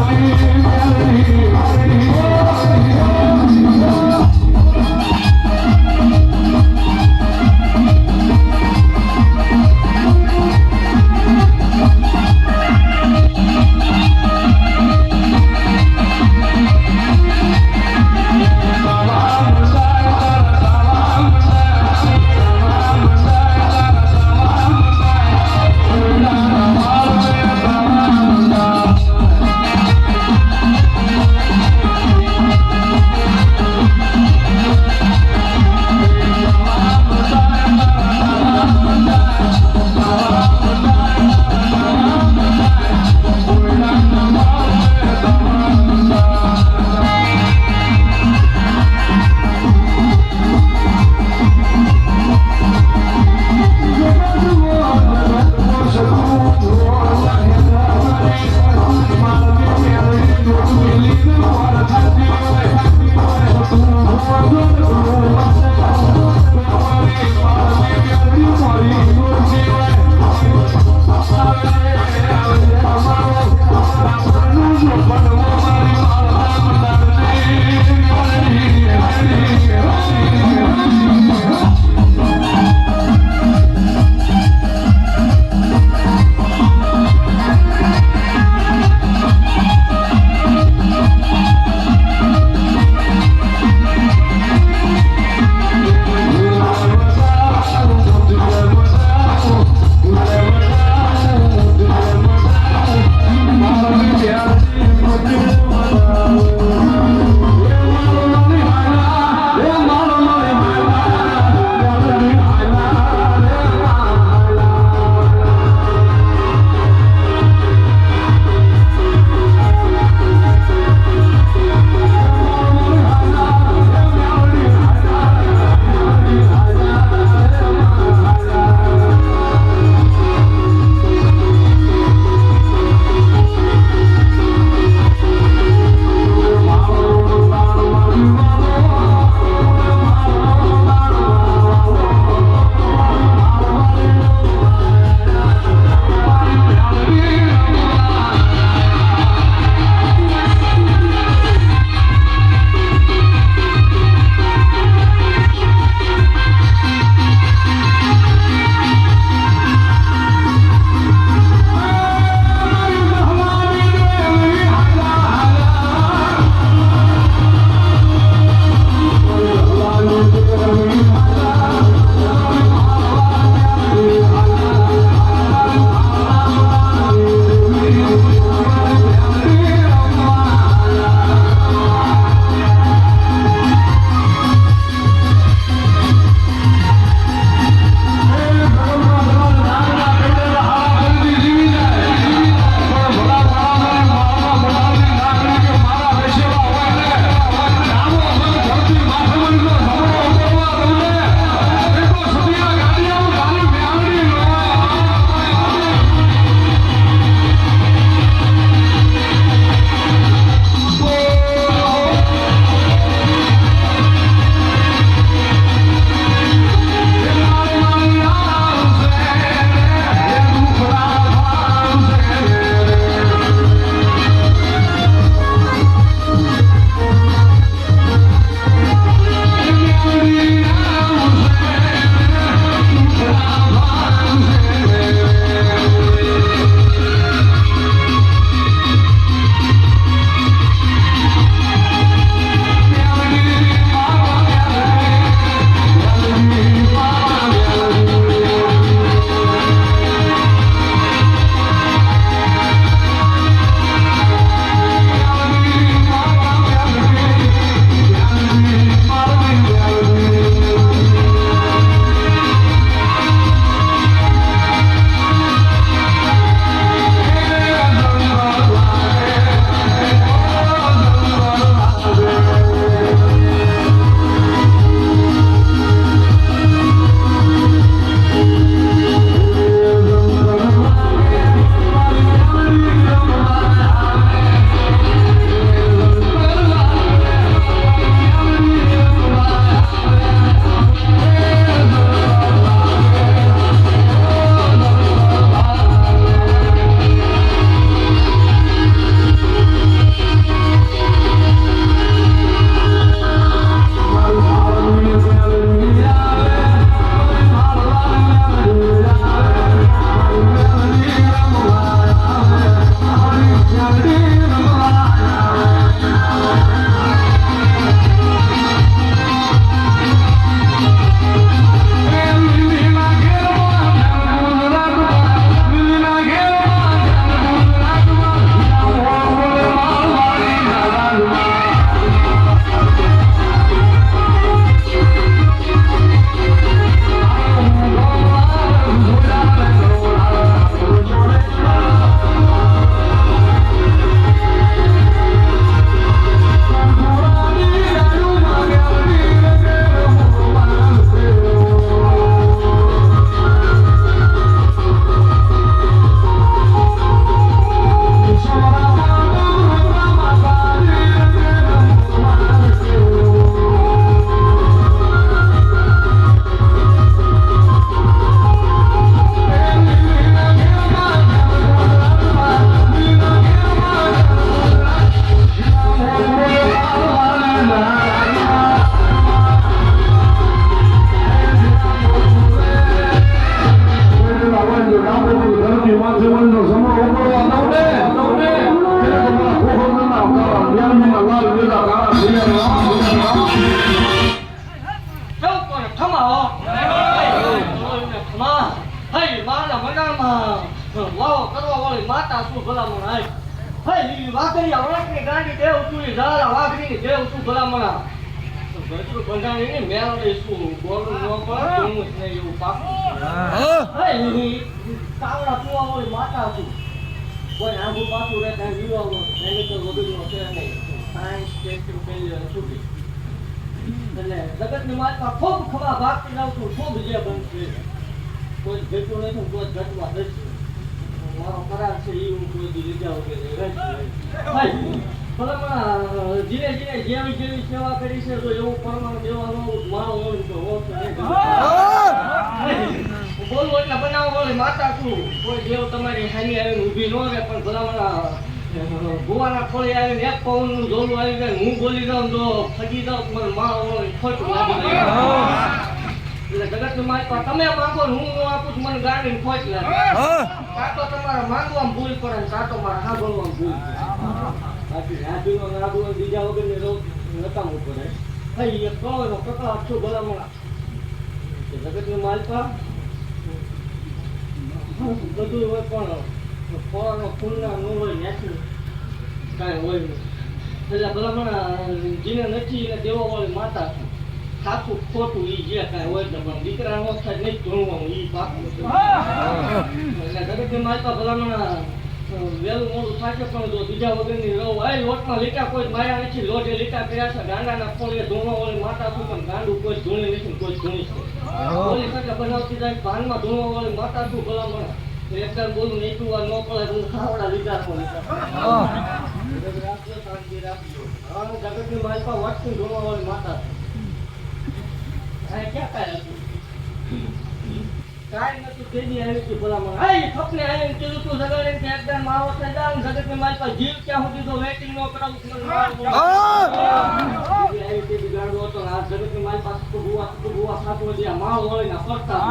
Thank you. માતા શું ભલામણ આય હે વાઘરી આવડની ગાંડી દેવ તુલી ઝાલા વાઘરી દેવ તું ભલામણ ગજુ બંધાણી મેલ દેશું બોલું ન પડે હું ને એવું પાકું હે તાવડા તુવા વાળી માતા છું કોઈ આંગુ પાછું રહે ત્યાં જીવાવો એને તો વગરનો છે નહીં સાયન્સ ટેસ્ટિંગ ફેલિયર છૂટી એટલે જગતની માતા ખૂબ ખવા ભાગતી જાઉં છું ખૂબ જે બનશે કોઈ ઘટતું નથી કોઈ ઘટવા નથી મારો કરાર છે એ હું કોઈ દી લીધા વગેરે ભલામણ ધીરે ધીરે જેવી જેવી સેવા કરી છે તો એવું પરમાણ દેવાનો મારો હોય તો હોત બોલું એટલે બનાવવા વાળી માતા છું કોઈ દેવ તમારી હાની આવીને ઊભી ન રહે પણ ભલામણ ભુવાના ખોળી આવીને એક પવનનું ઝોલું આવી જાય હું બોલી જાઉં તો ફગી જાઉં મને મારો હોય ખોટું લાગી એટલે જગતની માતા તમે માંગો હું ન આપું છું મને ગાડીને ખોટ લાગે કાં તો તમારે માંગવામાં ભૂલ પડે કાં તો મારે સાંભળવામાં ભૂલ પડે બાકી રાજુનો નાદુ બીજા વગરને રોગ નકામું પડે થઈ એક કળોનો કકળાટ છું ભલામણ જગતની માલપા બધું હોય પણ ફળનો ફૂલના ન હોય નેચું કાંઈ હોય નહીં એટલે ભલામણ જેને નથી એને દેવા વાળી માતા છું સાચું ખોટું એ જે કાંઈ હોય ને પણ દીકરા નો થાય નહીં જોડવાનું એ પાકું એટલે જગતની માલપા ભલામણ વહેલું મોડું થાકે પણ જો બીજા વગરની રહો આ લોટમાં લીટા કોઈ માયા નથી લોટે લીટા કર્યા છે ગાંડાના ફોળે ધોવા વાળી માતા છું પણ ગાંડું કોઈ ધૂણી નથી કોઈ ધૂણી છે બોલી શકે બનાવતી જાય પાનમાં ધોવા વાળી માતા છું ભલામણ એકદમ બોલું નહીં વાર ન પડે હું ખાવડા લીધા પણ રાખજો શાંતિ રાખજો જગતની માલપા વાટકી ધોવા વાળી માતા છે ક્યાં કાંઈ હતું કાઈ નતું તેની આવી હતી ભલામણ આઈ થપને આવીને કીધું તું જગાડીને કે એકદમ મારો થઈ જાવ જગતની માલપા જીવ ક્યાં સુધી તો વેટિંગ ન કરાવું મને આવી તે ગાડો હતો આ જગતની માલપા ભુવા સાતો જે માળ વળીને ફરતા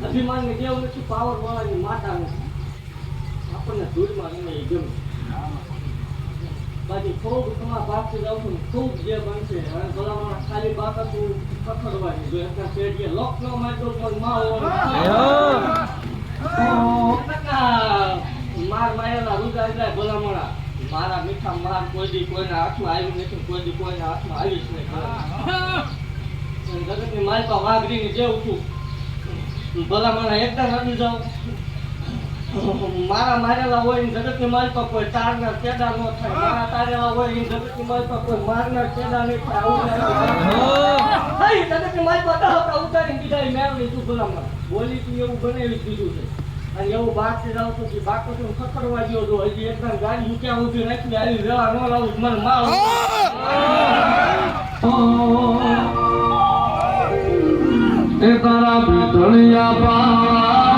અભિમાનની દેવ નથી પાવર વાળાની માતા નથી આપણને ધૂળમાં રમે ગમે બાકી ખૂબ તમારા ભાગથી જાઉં છું ખૂબ જે બનશે અને ભલામણ ખાલી બાકતું પકડવાની જો એના શેડીએ લોક ન મારતો પણ માર મારેલા રૂદા જાય ભલામણા મારા મીઠા માર કોઈ દી કોઈના હાથમાં આવ્યું નથી કોઈ દી કોઈના હાથમાં આવીશ નહીં જગતની માલપા વાઘરીની જેવું છું ભલામણા એકદમ આવી જાઉં મારા મારેલા હોય ને જગતની માલપા કોઈ તારના ચેડા ન થાય મારા તારેલા હોય ને જગતની માલપા કોઈ મારના ચેડા નહીં થાય જગતની માલપા દહકા ઉતારીને બીજા મેળવી તું ભલામણ બોલી તું એવું બનાવી દીધું છે અને એવું બહારથી જાવ તો બાકો તું ખખડવા ગયો તો હજી એકદમ ગાડી ઊંચા ઊંચી રાખી આવી રેવા ન લાવું મને મારો એ તારા ભીતળિયા પાવા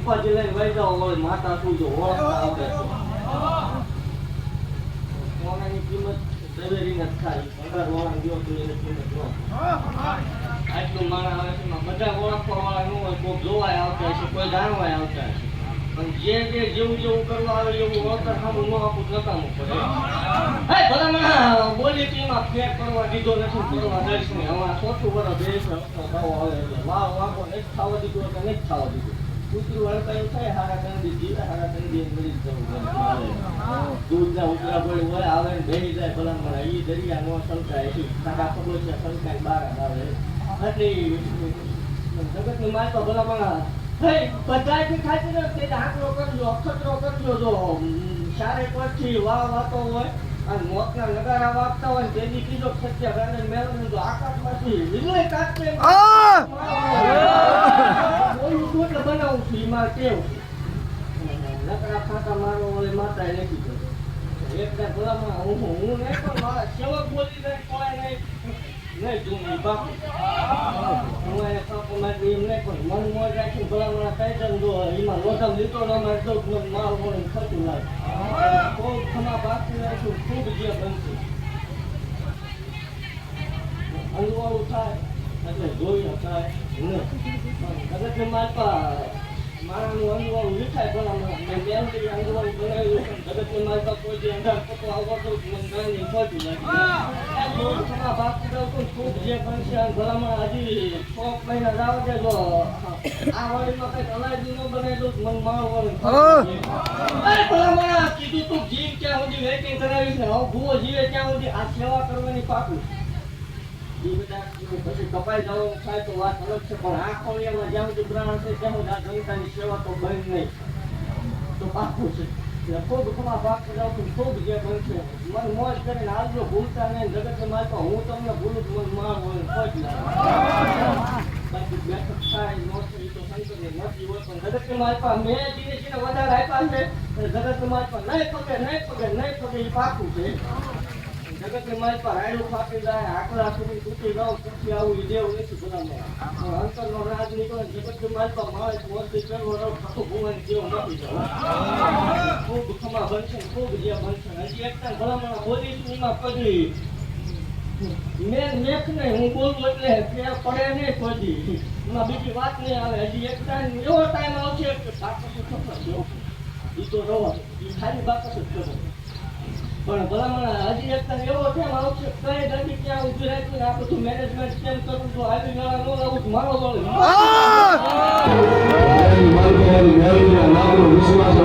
ઉપાધિ લઈને વહી જાઓ વળી માતા શું જો ઓળખતા આવડે તો. સોનાની કિંમત દવેરી નથી થાય. 15 વાળા ગયો તો એની કિંમત ન. આટલું માણસ આવે છે એમાં બધા ઓળખવા વાળા ન હોય. કોઈ જોવાય આવતા હશે, કોઈ જાણવાય આવતા હશે. પણ જે જેવું જેવું કરવા આવે એવું વળતર સામું ન આપવું નકામું પડે. હે ભલામણ બોલી કે એમાં ફેર કરવા દીધો નથી, કરવા દઈશ નહીં. હવે આ 4થું વર્ષ દેશ ભાવ આવે એટલે વાહ વાંકો નથી થવા દીધો એટલે નથી થવા દીધો. કૂતરું હડકાયું થાય હારા કંદી જીવે હારા કંદી મરી જવું દૂધના ઉતરા પડી હોય આવે ને બેસી જાય ભલામણ એ દરિયા નો સલકાય છે ખાડા ખબર છે સલકાય બહાર આવે એટલે જગતની માતા ભલામણ બધાથી ખાતી નથી તે આંકડો કરજો અખતરો કરજો જો ચારે પરથી વાતો હોય અને મોતના નગારા વાગતા હોય તેની કીધો સત્ય ગાને મેળવીને જો આકાશમાંથી વીજળી કાઢશે બોલું છું એટલે બનાવું છું એમાં કેવું નકરા ખાતા મારો ઓલી માતાએ નથી કર્યો એકદમ ભલામણ હું નહીં પણ મારા સેવક બોલી નહીં કોઈ નહીં જૂની બાપુ હું એને પાપો માટે એમ નહીં પણ મન મોજ રાખીને ભલામણ કહી દઉં જો એમાં લોધમ લીધો ન મારે દઉં મને મારું મને ખર્ચું લાગે ખૂબ ખમા બાકી રાખ્યું ખૂબ જે બનશે અનુભવ થાય એટલે જોઈ શકાય નહીં જગતને મારપા મારાનું અનુભવ લીખાય ભલામણ મેં બેનથી અનુભવ બનાવ્યું જગતને મારપા કોઈ જે અંધાર પતો આવતો મને ગાંધી ખોટું લાગ્યું બાકી દઉં ખૂબ જે બનશે ભલામણ હજી 6 મહિના જાવ દે જો આ વાડીમાં કઈક અલાયદી ન બનાવી દઉં મને મારું વળી ભલામણ કીધું તું જીવ ક્યાં સુધી વેટિંગ કરાવીશ ને હવે ભૂવો જીવે ત્યાં સુધી આ સેવા કરવાની પાકું એ બધા પછી કપાઈ જવાનું થાય તો વાત અલગ છે પણ આ ખોળિયામાં જ્યાં સુધી પ્રાણ છે ત્યાં સુધી આ જનતાની સેવા તો બંધ નહીં તો પાકું છે ખૂબ ખમા ભાગ જાઉં ખૂબ જે બનશે મન મોજ કરીને આવજો ભૂલતા નહીં જગતને મારતો હું તમને ભૂલું મન માર હોય કોઈ બાકી બેઠક થાય નોકરી તો શંકરની નથી હોય પણ જગતને મારપા મેં જીને વધારે આપ્યા છે જગતને મારપા નહીં પગે એ પાકું છે જગતને મારપા રાયડું ફાટી જાય આકડા સુધી તૂટી જાવ પછી આવું એ દેવું નથી ભલામણ અંતરનો રાજ નીકળે જગતને મારપા મારે મોરથી કરવો રહો આખું ભૂવાની જેવું નથી જવું ખૂબ ખમા બનશે ખૂબ જે બનશે હજી એકતા ભલામણ બોલીશું એમાં કદી મેં મેખ નહીં હું બોલું એટલે ફેર પડે નહીં કદી એમાં બીજી વાત નહીં આવે હજી એકતા એવો ટાઈમ આવશે કે બાકસ ખબર એ તો રહો એ ખાલી બાકસ જ કરો પણ ભલામણ હજી એકતા એવો ટાઈમ આવશે કઈ ગાડી ક્યાં ઉભી રાખી ને આ બધું મેનેજમેન્ટ કેમ કરું તો આવી ગાળા ન લાવું મારો બોલે વિશ્વાસ